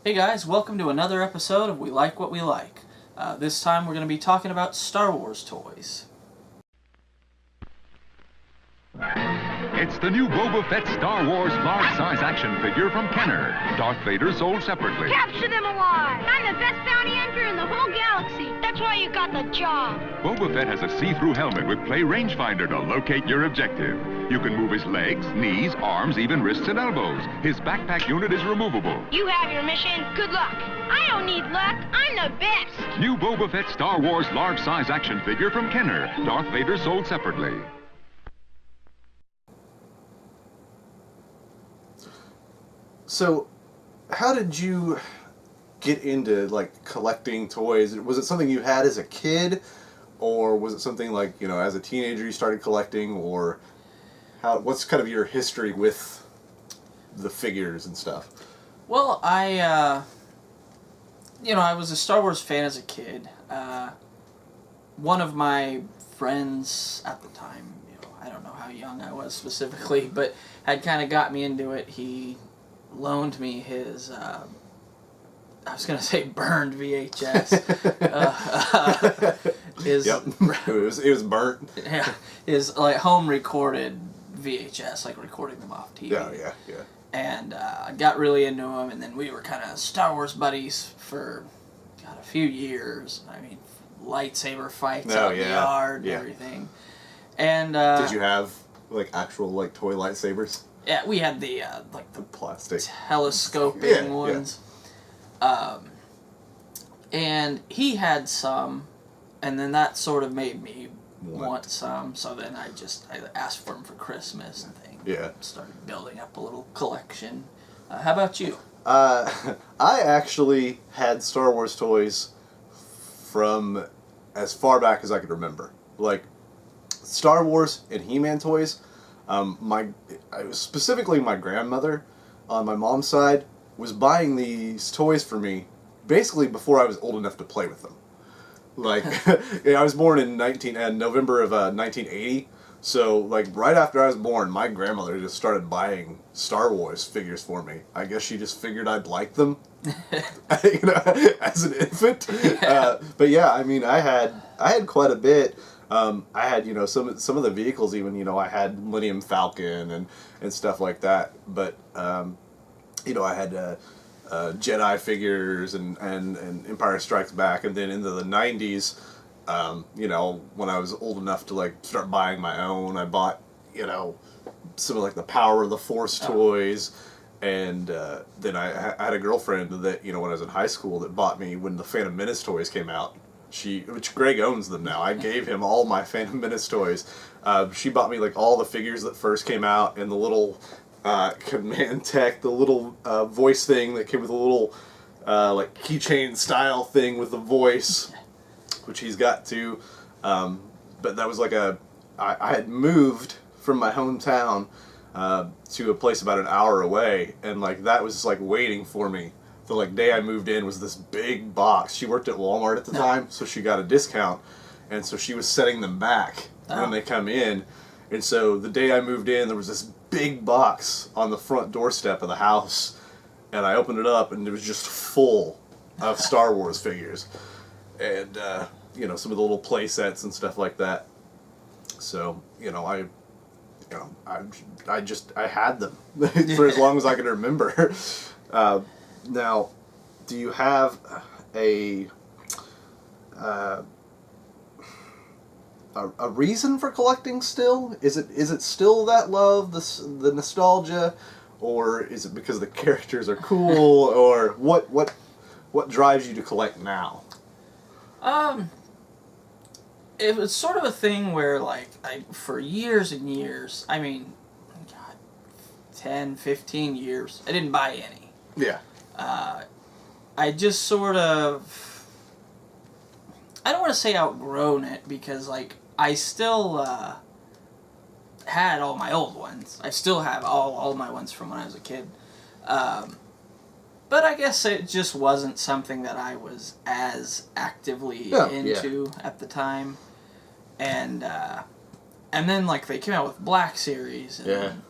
Hey guys, welcome to another episode of We Like What We Like. This time we're going to be talking about Star Wars toys. It's the new Boba Fett Star Wars large-size action figure from Kenner. Darth Vader sold separately. Capture them alive! I'm the best bounty hunter in the whole galaxy. That's why you got the job. Boba Fett has a see-through helmet with play rangefinder to locate your objective. You can move his legs, knees, arms, even wrists and elbows. His backpack unit is removable. You have your mission. Good luck. I don't need luck. I'm the best. New Boba Fett Star Wars large-size action figure from Kenner. Darth Vader sold separately. So, how did you get into, collecting toys? Was it something you had as a kid? Or was it something as a teenager you started collecting? Or what's kind of your history with the figures and stuff? Well, I was a Star Wars fan as a kid. One of my friends at the time, I don't know how young I was specifically, but had kind of got me into it. He loaned me his, I was going to say burned VHS. Yep, it was burnt. Yeah, his home recorded VHS, recording them off TV. Yeah. And I got really into him, and then we were kind of Star Wars buddies for, a few years. I mean, lightsaber fights out in the yard and everything. And did you have actual toy lightsabers? Yeah, we had the plastic telescoping ones. Yeah. And he had some, and then that sort of made me want some. So then I asked for them for Christmas and things. Yeah. Started building up a little collection. How about you? I actually had Star Wars toys from as far back as I could remember. Star Wars and He-Man toys. Specifically my grandmother on my mom's side was buying these toys for me basically before I was old enough to play with them. I was born in November of 1980, so right after I was born, my grandmother just started buying Star Wars figures for me. I guess she just figured I'd like them, as an infant. Yeah. But yeah, I mean, I had quite a bit. I had, some of the vehicles even, I had Millennium Falcon and stuff like that. But, I had Jedi figures and Empire Strikes Back. And then into the 90s, when I was old enough to, start buying my own, I bought, some of, the Power of the Force toys. And then I had a girlfriend that, when I was in high school that bought me when the Phantom Menace toys came out. Which Greg owns them now. I gave him all my Phantom Menace toys. She bought me all the figures that first came out and the little command tech, the little voice thing that came with a little keychain style thing with the voice, which he's got too. But that was I had moved from my hometown to a place about an hour away, and that was waiting for me. The day I moved in was this big box. She worked at Walmart at the time, so she got a discount, and so she was setting them back when they come in. And so the day I moved in, there was this big box on the front doorstep of the house, and I opened it up, and it was just full of Star Wars figures, and some of the little play sets and stuff like that. So I had them for as long as I can remember. Now, do you have a reason for collecting still? Is it still that love, the nostalgia, or is it because the characters are cool, or what drives you to collect now? It was sort of a thing where for years and years, 10, 15 years, I didn't buy any. Yeah. I just sort of, I don't want to say outgrown it, because I still had all my old ones. I still have all my ones from when I was a kid. But I guess it just wasn't something that I was as actively into at the time. And then they came out with Black Series, and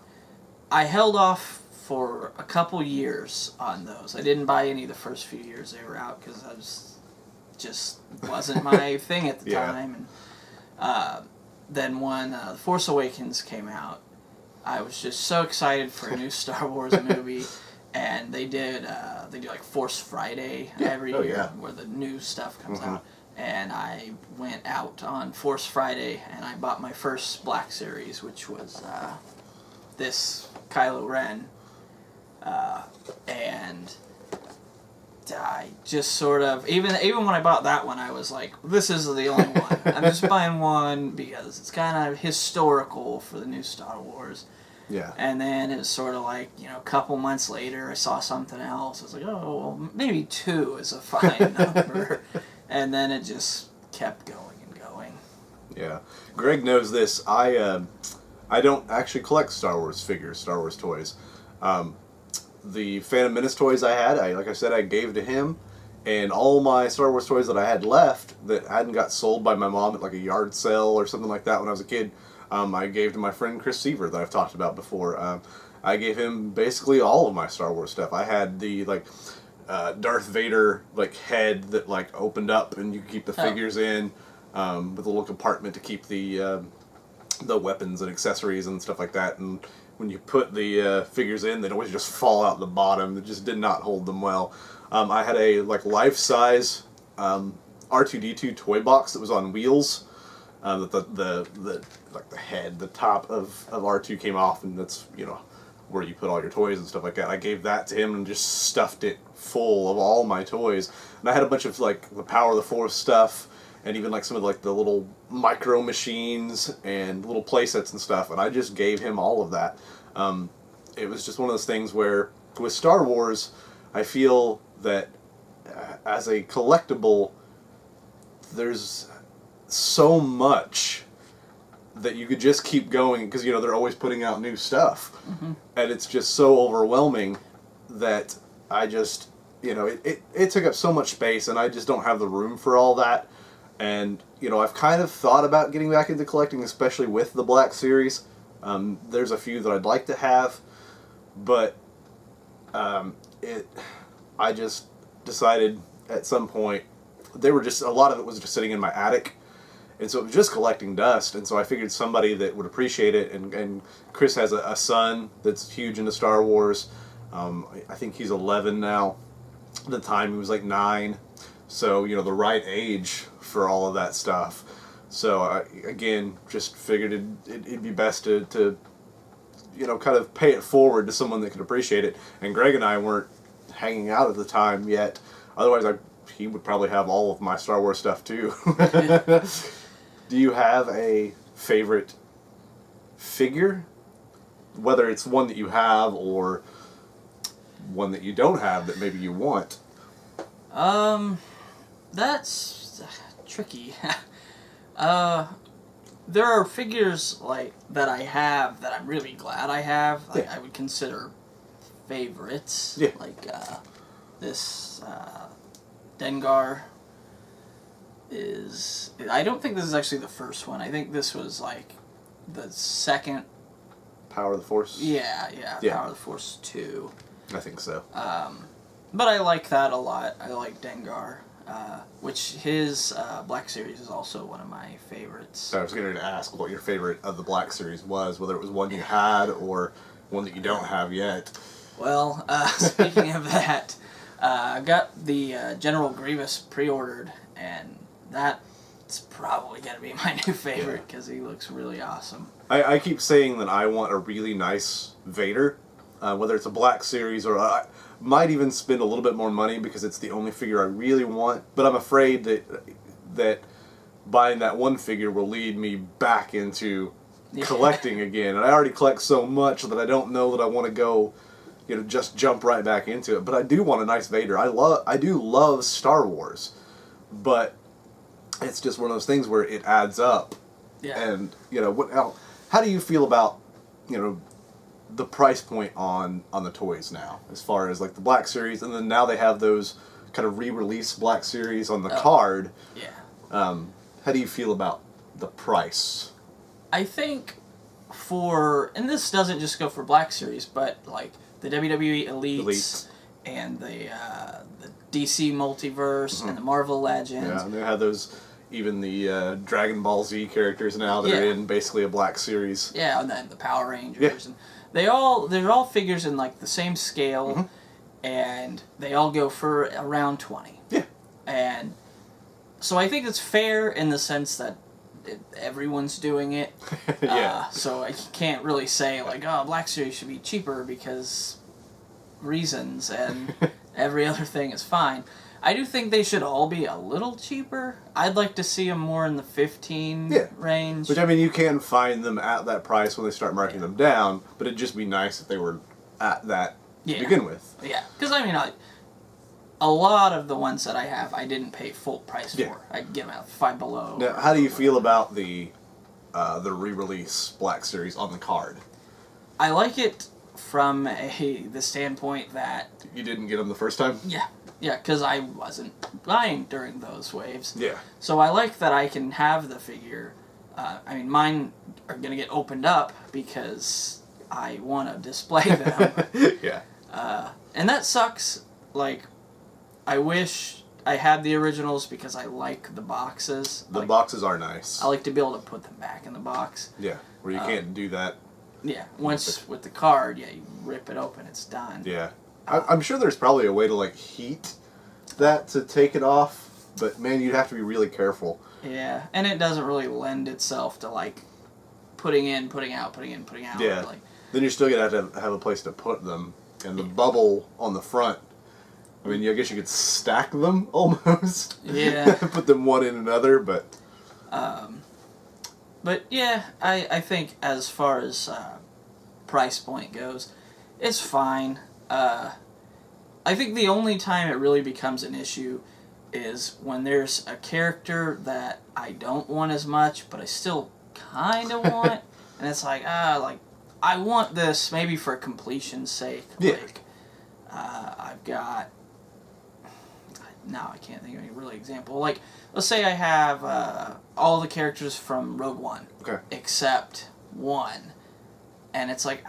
I held off for a couple years on those. I didn't buy any the first few years they were out because I just wasn't my thing at the time. And then when The Force Awakens came out, I was just so excited for a new Star Wars movie. And they do like Force Friday every year where the new stuff comes out. And I went out on Force Friday and I bought my first Black Series, which was this Kylo Ren. And I just sort of, even when I bought that one, I was like, this is the only one. I'm just buying one because it's kind of historical for the new Star Wars. Yeah. And then it was sort of like, a couple months later, I saw something else. I was like, oh, well, maybe 2 is a fine number. And then it just kept going and going. Yeah. Greg knows this. I don't actually collect Star Wars figures, Star Wars toys. The Phantom Menace toys I had, like I said, I gave to him. And all my Star Wars toys that I had left that hadn't got sold by my mom at like a yard sale or something like that when I was a kid, I gave to my friend Chris Seaver that I've talked about before. I gave him basically all of my Star Wars stuff. I had the Darth Vader head that opened up and you could keep the figures in, with a little compartment to keep the weapons and accessories and stuff like that. And when you put the figures in, they'd always just fall out the bottom. It just did not hold them well. I had a life-size R2-D2 toy box that was on wheels. The head, the top of R2 came off, and that's where you put all your toys and stuff like that. I gave that to him and just stuffed it full of all my toys. And I had a bunch of the Power of the Force stuff, and even some of the little micro machines and little play sets and stuff. And I just gave him all of that. It was just one of those things where with Star Wars, I feel that as a collectible, there's so much that you could just keep going because they're always putting out new stuff, and it's just so overwhelming that I just it took up so much space, and I just don't have the room for all that. And I've kind of thought about getting back into collecting, especially with the Black Series. There's a few that I'd like to have, but I just decided at some point a lot of it was just sitting in my attic. And so it was just collecting dust, and so I figured somebody that would appreciate it, and Chris has a son that's huge into Star Wars. I think he's 11 now. At the time he was 9, so the right age for all of that stuff. So I, again, just figured it'd be best to kind of pay it forward to someone that could appreciate it. And Greg and I weren't hanging out at the time yet. Otherwise, he would probably have all of my Star Wars stuff too. Do you have a favorite figure? Whether it's one that you have or one that you don't have that maybe you want? That's tricky. There are figures that I have that I'm really glad I have. I would consider favorites. Yeah. This Dengar is... I don't think this is actually the first one. I think this was the second... Power of the Force? Yeah. Power of the Force 2. I think so. But I like that a lot. I like Dengar, which his Black Series is also one of my favorites. So I was going to ask what your favorite of the Black Series was, whether it was one you had or one that you don't have yet. Well, speaking of that, I got the General Grievous pre-ordered, and that's probably going to be my new favorite because he looks really awesome. I keep saying that I want a really nice Vader, whether it's a Black Series or I might even spend a little bit more money because it's the only figure I really want. But I'm afraid that buying that one figure will lead me back into collecting again. And I already collect so much that I don't know that I want to go, just jump right back into it. But I do want a nice Vader. I do love Star Wars, but it's just one of those things where it adds up. Yeah. And how do you feel about the price point on the toys now, as far as the Black Series, and then now they have those kind of re-release Black Series on the card. Yeah. How do you feel about the price? I think and this doesn't just go for Black Series, but the WWE Elites, Elites. and the DC Multiverse and the Marvel Legends. Yeah, and they have those, even the Dragon Ball Z characters now that are in basically a Black Series. Yeah, and then the Power Rangers. And they're all figures in like the same scale, and they all go for around 20. Yeah. And so I think it's fair in the sense that everyone's doing it. Yeah. So I can't really say like, oh, Black Series should be cheaper because reasons, and every other thing is fine. I do think they should all be a little cheaper. I'd like to see them more in the 15 range. Which, I mean, you can find them at that price when they start marking them down, but it'd just be nice if they were at that to begin with. Yeah, because I mean, a lot of the ones that I have, I didn't pay full price for. I give them out Five Below. Now, how do you feel about the re-release Black Series on the card? I like it from the standpoint that... You didn't get them the first time? Yeah, because I wasn't buying during those waves. Yeah. So I like that I can have the figure. I mean, mine are going to get opened up because I want to display them. Yeah. And that sucks. Like, I wish I had the originals because I like the boxes. The boxes are nice. I like to be able to put them back in the box. Yeah, where you can't do that. Yeah, once with the card, you rip it open, it's done. Yeah. I'm sure there's probably a way to, like, heat that to take it off, but, man, you'd have to be really careful. Yeah, and it doesn't really lend itself to, like, putting in, putting out, putting in, putting out. Yeah. Like, then you're still going to have a place to put them. And the bubble on the front, I mean, I guess you could stack them almost. Yeah. Put them one in another, but... But, yeah, I think as far as price point goes, it's fine. I think the only time it really becomes an issue is when there's a character that I don't want as much, but I still kind of want, and it's like, I want this maybe for completion's sake. Yeah. Like, I've got... Now I can't think of any really example. Like, let's say I have all the characters from Rogue One, except one, and it's like,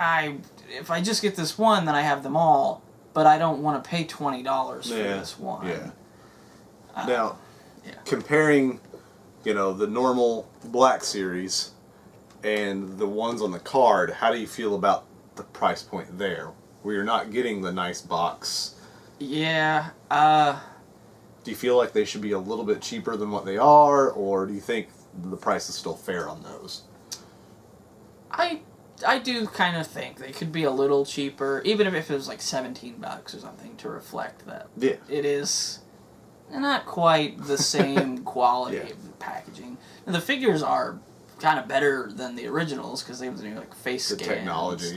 if I just get this one, then I have them all, but I don't want to pay $20 for this one. Yeah. Now, comparing, the normal Black Series and the ones on the card, how do you feel about the price point there, where you're not getting the nice box? Yeah. Do you feel like they should be a little bit cheaper than what they are, or do you think the price is still fair on those? I do kind of think they could be a little cheaper, even if it was like $17 or something, to reflect that it is not quite the same quality of the packaging. And the figures are kind of better than the originals because they have the new like face scan technology.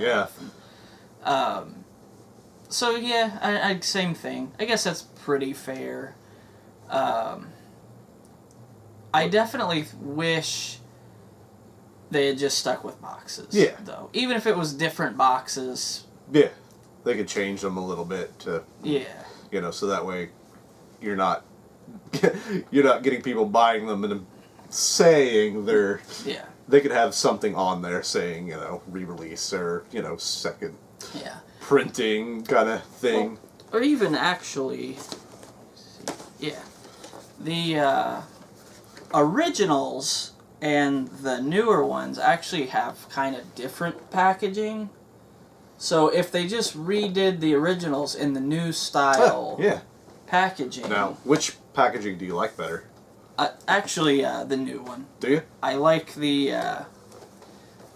So yeah, I same thing. I guess that's pretty fair. I definitely wish they had just stuck with boxes. Yeah. Though, even if it was different boxes. Yeah, they could change them a little bit to. Yeah. So that way, you're not getting people buying them and saying they're. Yeah. They could have something on there saying re-release or second. Yeah. Printing kind of thing. Or even actually. Yeah. The originals and the newer ones actually have kind of different packaging. So if they just redid the originals in the new style packaging... Now, which packaging do you like better? Actually, the new one. Do you? I like the...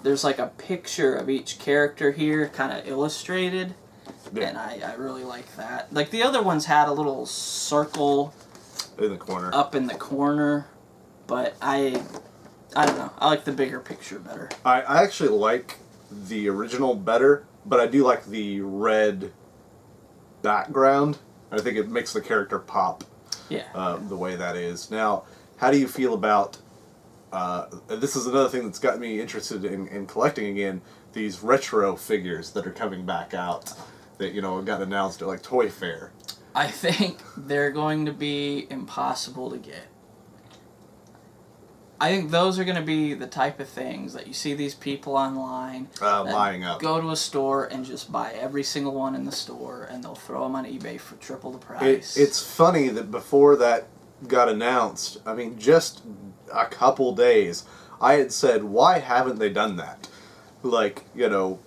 there's like a picture of each character here, kind of illustrated. Yeah. And I really like that. Like, the other ones had a little circle... In the corner. Up in the corner. But I don't know. I like the bigger picture better. I actually like the original better, but I do like the red background. I think it makes the character pop. Yeah. The way that is. Now, how do you feel about... this is another thing that's got me interested in collecting again. These retro figures that are coming back out that, got announced at like Toy Fair. I think they're going to be impossible to get. I think those are going to be the type of things that you see these people online that buying up. go to a store and just buy every single one in the store, and they'll throw them on eBay for triple the price. It's funny that before that got announced, I mean, just a couple days, I had said, why haven't they done that? Like, you know,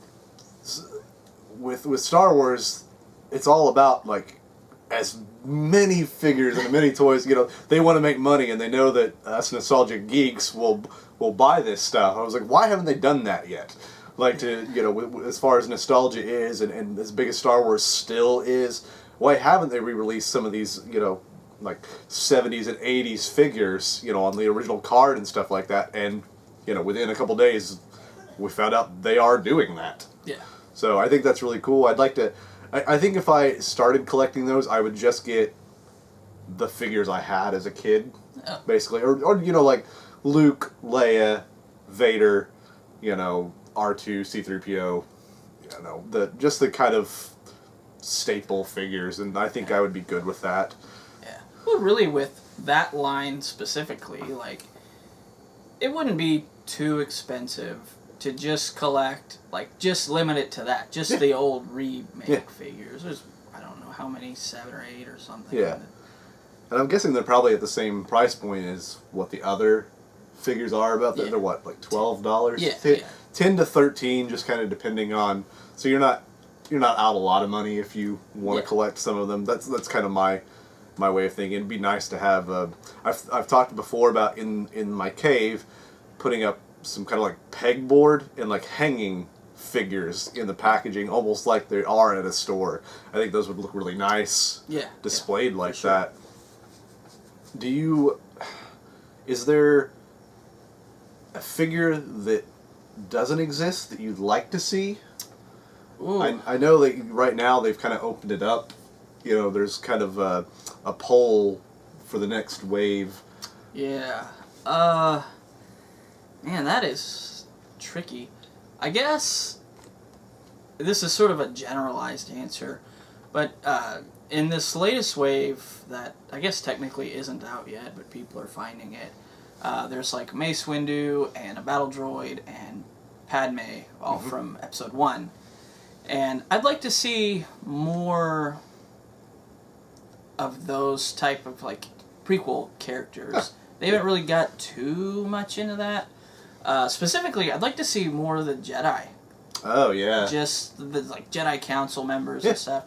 with Star Wars, it's all about, like, as many figures and many toys, you know, they want to make money, and they know that us nostalgic geeks will buy this stuff. I was like, why haven't they done that yet? Like, to, you know, as far as nostalgia is, and as big as Star Wars still is, why haven't they re-released some of these, you know, like 70s and 80s figures, you know, on the original card and stuff like that? And, you know, within a couple days, we found out they are doing that. Yeah. So I think that's really cool. I'd like to... I think if I started collecting those, I would just get the figures I had as a kid, basically. Or, you know, like Luke, Leia, Vader, you know, R2, C-3PO, you know, just the kind of staple figures, and I think I would be good with that. Yeah. Well, really, with that line specifically, like, it wouldn't be too expensive to just collect, like, just limit it to that. Just the old remake figures. There's, I don't know how many, 7 or 8 or something. Yeah. And I'm guessing they're probably at the same price point as what the other figures are about. They're what, like $12? Yeah. 10 to 13, just kind of depending on... So you're not out a lot of money if you want to collect some of them. That's kind of my way of thinking. It'd be nice to have... I've talked before about in my cave putting up some kind of like pegboard and like hanging figures in the packaging, almost like they are at a store. I think those would look really nice, displayed like that. Is there a figure that doesn't exist that you'd like to see? Ooh. I know that right now they've kind of opened it up. You know, there's kind of a poll for the next wave. Yeah. Man, that is tricky. I guess this is sort of a generalized answer, but in this latest wave that I guess technically isn't out yet, but people are finding it, there's like Mace Windu and a battle droid and Padme, all from Episode 1. And I'd like to see more of those type of like prequel characters. They haven't really got too much into that. Specifically, I'd like to see more of the Jedi. Oh, yeah. Just the like Jedi Council members and stuff.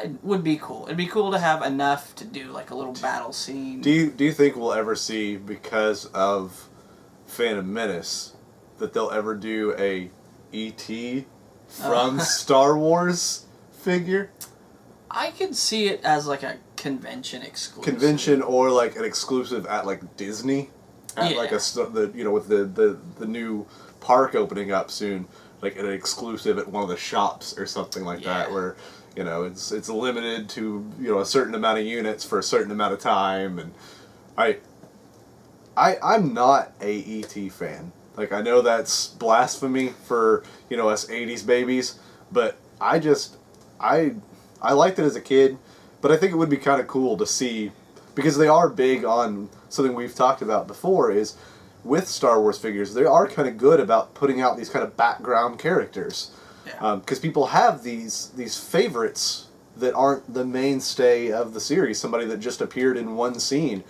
It would be cool. It'd be cool to have enough to do like a little battle scene. Do you think we'll ever see, because of Phantom Menace, that they'll ever do a E.T. from Star Wars figure? I could see it as like a convention exclusive. Convention, or like an exclusive at like Disney. At like with the new park opening up soon, like an exclusive at one of the shops or something like that, where, you know, it's limited to, you know, a certain amount of units for a certain amount of time. And I'm not a E.T. fan. Like, I know that's blasphemy for, you know, us 80s babies, but I liked it as a kid, but I think it would be kind of cool to see, because they are big on something we've talked about before, is with Star Wars figures, they are kind of good about putting out these kind of background characters. Because people have these favorites that aren't the mainstay of the series, somebody that just appeared in one scene.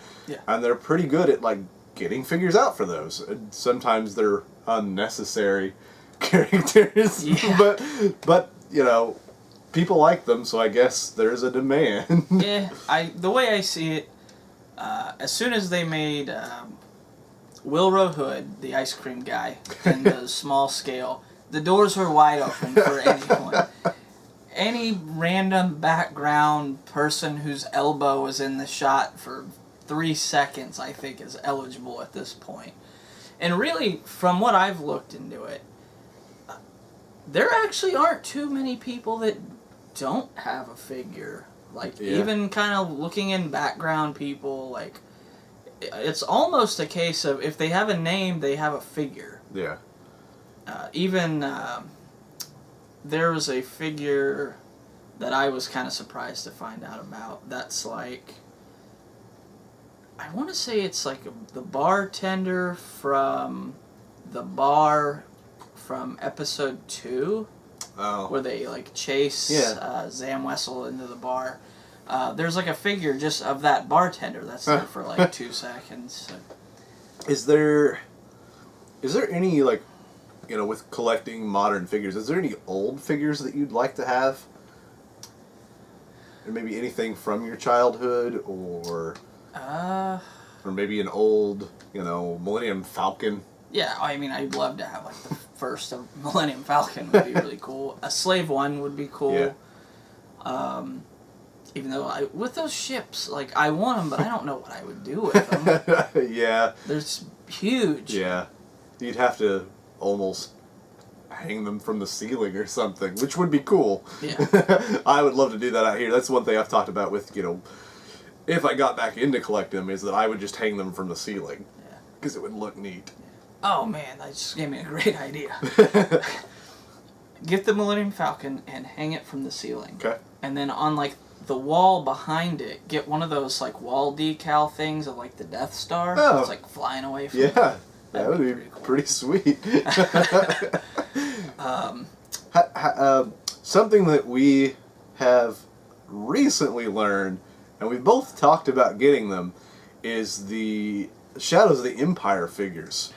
And they're pretty good at, like, getting figures out for those. And sometimes they're unnecessary characters. But, you know, people like them, so I guess there's a demand. The way I see it, as soon as they made Wilro Hood, the ice cream guy, in the small scale, the doors were wide open for anyone. Any random background person whose elbow was in the shot for 3 seconds, I think, is eligible at this point. And really, from what I've looked into it, there actually aren't too many people that don't have a figure. Like, even kind of looking in background people, like, it's almost a case of if they have a name, they have a figure. There was a figure that I was kind of surprised to find out about that's like, I want to say it's like the bartender from the bar from episode 2, where they like chase Zam Wessel into the bar. There's like a figure just of that bartender that's there for like 2 seconds. Is there any, like, you know, with collecting modern figures, is there any old figures that you'd like to have? Or maybe anything from your childhood, or maybe an old, you know, Millennium Falcon? Yeah, I mean, I'd love to have like the first of Millennium Falcon would be really cool. A Slave One would be cool. Yeah. Even though with those ships, like, I want them, but I don't know what I would do with them. Yeah. They're huge. Yeah. You'd have to almost hang them from the ceiling or something, which would be cool. Yeah. I would love to do that out here. That's one thing I've talked about with, you know, if I got back into collecting them, is that I would just hang them from the ceiling. Yeah. Because it would look neat. Oh, man, that just gave me a great idea. Get the Millennium Falcon and hang it from the ceiling. Okay. And then on, like, the wall behind it, get one of those, like, wall decal things of, like, the Death Star. Oh. It's, like, flying away from Yeah. it. That would be pretty sweet. Something that we have recently learned, and we've both talked about getting them, is the Shadows of the Empire figures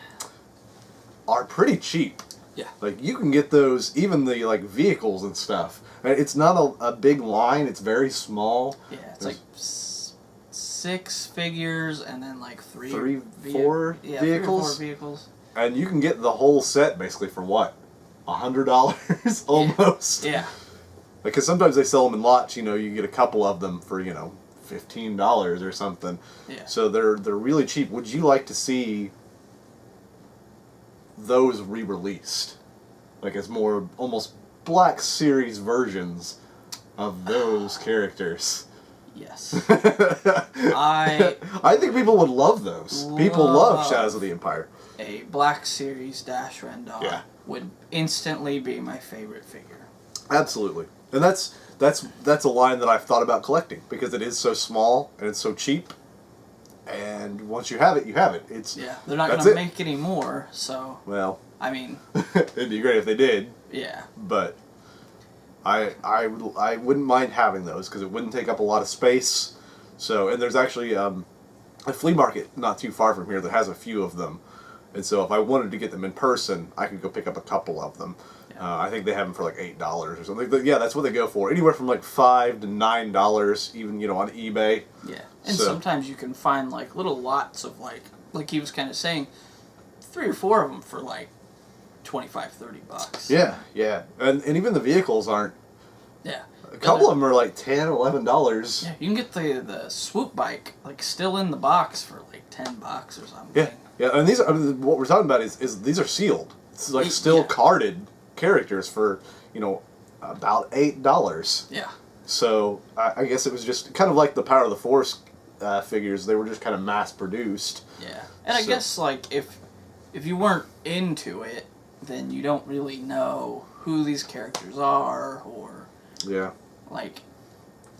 are pretty cheap. Yeah. Like, you can get those, even the, like, vehicles and stuff. And it's not a big line, it's very small. Yeah, it's like 6 figures and then like 4 vehicles? 3 or 4 vehicles. And you can get the whole set basically for what? $100 almost? Yeah. Because sometimes they sell them in lots, you know, you get a couple of them for, you know, $15 or something. Yeah. So they're really cheap. Would you like to see those re-released? Like, as more almost Black Series versions of those characters. Yes. I think people would love those. People love Shadows of the Empire. A Black Series Dash Rendar would instantly be my favorite figure. Absolutely. And that's a line that I've thought about collecting, because it is so small and it's so cheap. And once you have it, you have it. They're not going to make any more, so... Well... I mean... it'd be great if they did. Yeah. But... I wouldn't mind having those, because it wouldn't take up a lot of space. So, and there's actually a flea market not too far from here that has a few of them. And so if I wanted to get them in person, I could go pick up a couple of them. Yeah. I think they have them for like $8 or something. But yeah, that's what they go for. Anywhere from like $5 to $9, even, you know, on eBay. Yeah. And sometimes you can find like little lots of like he was kind of saying, 3 or 4 of them for like $25-$30. Yeah, yeah. And even the vehicles aren't. Yeah. A couple of them are like $10, $11. Yeah, you can get the swoop bike like still in the box for like $10 or something. Yeah, yeah. And these are, what we're talking about is these are sealed. It's like still carded characters for, you know, about $8. Yeah. So I guess it was just kind of like the Power of the Force figures. They were just kind of mass produced. Yeah, and I guess like if you weren't into it, then you don't really know who these characters are, or like,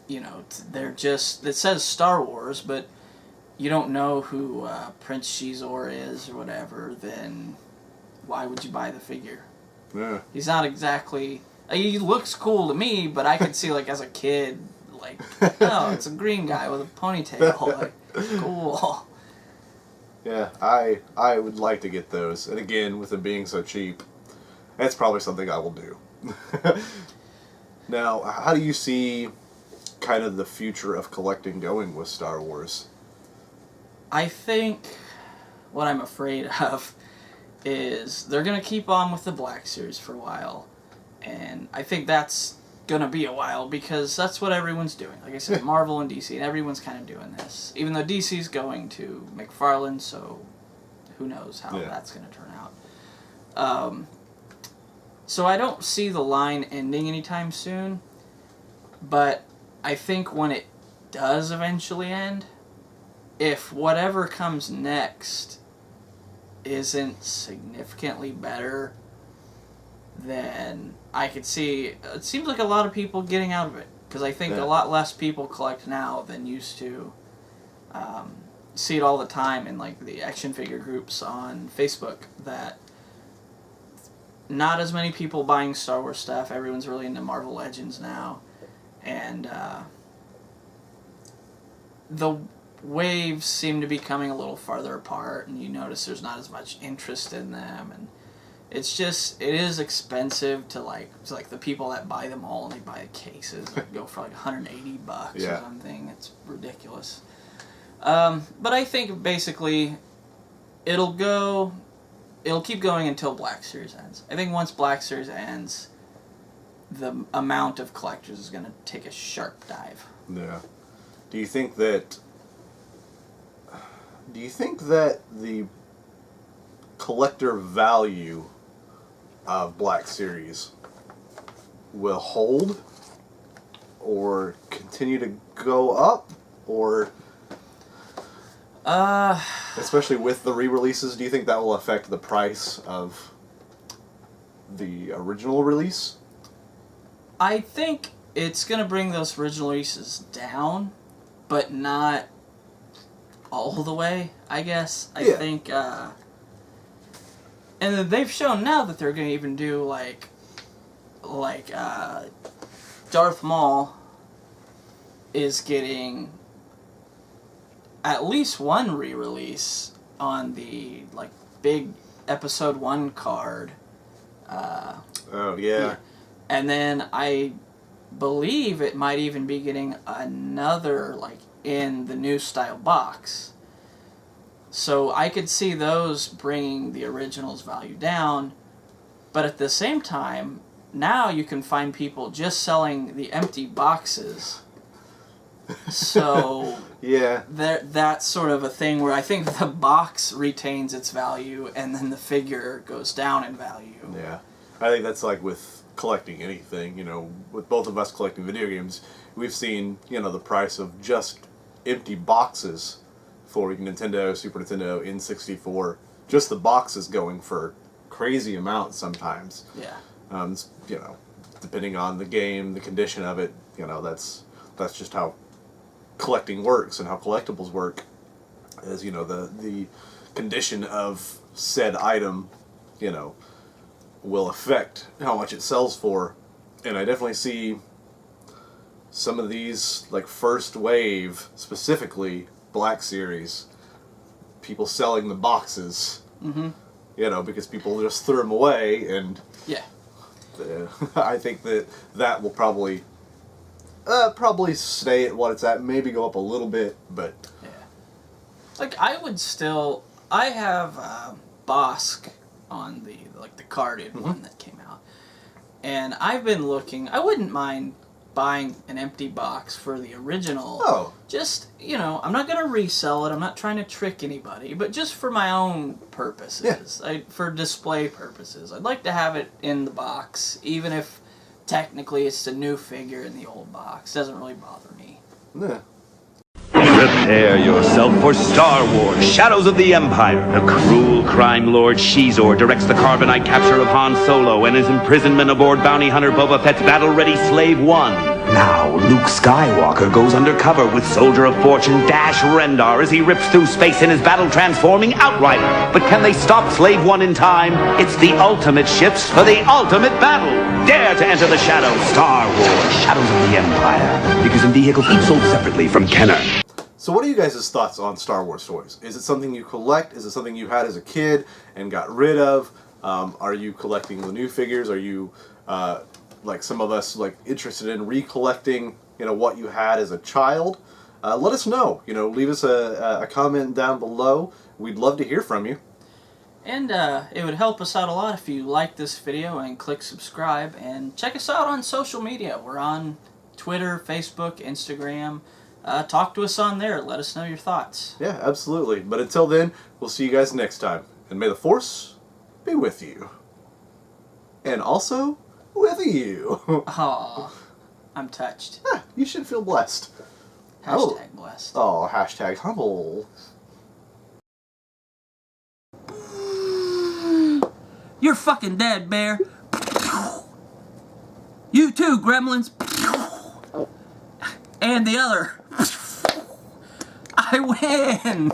you know, they're just, it says Star Wars, but you don't know who Prince Shizor is or whatever. Then why would you buy the figure? Yeah, he's not exactly. He looks cool to me, but I could see, like, as a kid, like, oh, it's a green guy with a ponytail. Like, cool. Yeah, I would like to get those. And again, with them being so cheap, that's probably something I will do. Now, how do you see kind of the future of collecting going with Star Wars? I think what I'm afraid of is they're going to keep on with the Black Series for a while. And I think that's going to be a while, because that's what everyone's doing. Like I said, Marvel and DC, and everyone's kind of doing this. Even though DC's going to McFarlane, so who knows how that's going to turn out. So I don't see the line ending anytime soon, but I think when it does eventually end, if whatever comes next isn't significantly better, then I could see, it seems like a lot of people getting out of it, because I think a lot less people collect now than used to. see it all the time in like the action figure groups on Facebook that not as many people buying Star Wars stuff. Everyone's really into Marvel Legends now, and the waves seem to be coming a little farther apart, and you notice there's not as much interest in them, and it is expensive to like the people that buy them all and they buy the cases and go for like $180 Yeah. or something. It's ridiculous. But I think basically it'll keep going until Black Series ends. I think once Black Series ends, the amount of collectors is going to take a sharp dive. Yeah. Do you think that the collector value of Black Series will hold or continue to go up, or especially with the re-releases, do you think that will affect the price of the original release? I think it's going to bring those original releases down, but not all the way, I guess. I think, and they've shown now that they're going to even do, like Darth Maul is getting at least one re-release on the, like, big Episode 1 card. Oh, yeah. And then I believe it might even be getting another, like, in the new style box. So I could see those bringing the original's value down, but at the same time, now you can find people just selling the empty boxes. So yeah, that's sort of a thing where I think the box retains its value and then the figure goes down in value. Yeah, I think that's like with collecting anything. You know, with both of us collecting video games, we've seen, you know, the price of just empty boxes for Nintendo, Super Nintendo, N64. Just the boxes going for crazy amounts sometimes. Yeah. You know, depending on the game, the condition of it, you know, that's just how collecting works and how collectibles work. Is, you know, the condition of said item, you know, will affect how much it sells for. And I definitely see some of these, like first wave, specifically Black Series, people selling the boxes. Mm-hmm. You know, because people just threw them away, and yeah. I think that will probably stay at what it's at, maybe go up a little bit, but yeah. Like I have Bosk on the carded one that came out, and I've been looking. I wouldn't mind buying an empty box for the original. Oh. Just, you know, I'm not going to resell it. I'm not trying to trick anybody, but just for my own purposes. Yeah. For display purposes. I'd like to have it in the box, even if technically it's a new figure in the old box. Doesn't really bother me. Yeah. Prepare yourself for Star Wars, Shadows of the Empire. The cruel crime lord Shizor directs the carbonite capture of Han Solo and his imprisonment aboard bounty hunter Boba Fett's battle-ready Slave One. Now, Luke Skywalker goes undercover with Soldier of Fortune Dash Rendar as he rips through space in his battle-transforming Outrider. But can they stop Slave One in time? It's the ultimate ships for the ultimate battle. Dare to enter the shadows. Star Wars, Shadows of the Empire. Figures and vehicles each sold separately from Kenner. So what are you guys' thoughts on Star Wars toys? Is it something you collect? Is it something you had as a kid and got rid of? Are you collecting the new figures? Are you, like some of us, like interested in recollecting, you know, what you had as a child? Let us know. You know, leave us a comment down below. We'd love to hear from you. And it would help us out a lot if you like this video and click subscribe, and check us out on social media. We're on Twitter, Facebook, Instagram. Talk to us on there. Let us know your thoughts. Yeah, absolutely. But until then, we'll see you guys next time. And may the Force be with you. And also with you. Aw, I'm touched. You should feel blessed. Hashtag blessed. Oh, hashtag humble. You're fucking dead, Bear. You too, gremlins. And the other. I win!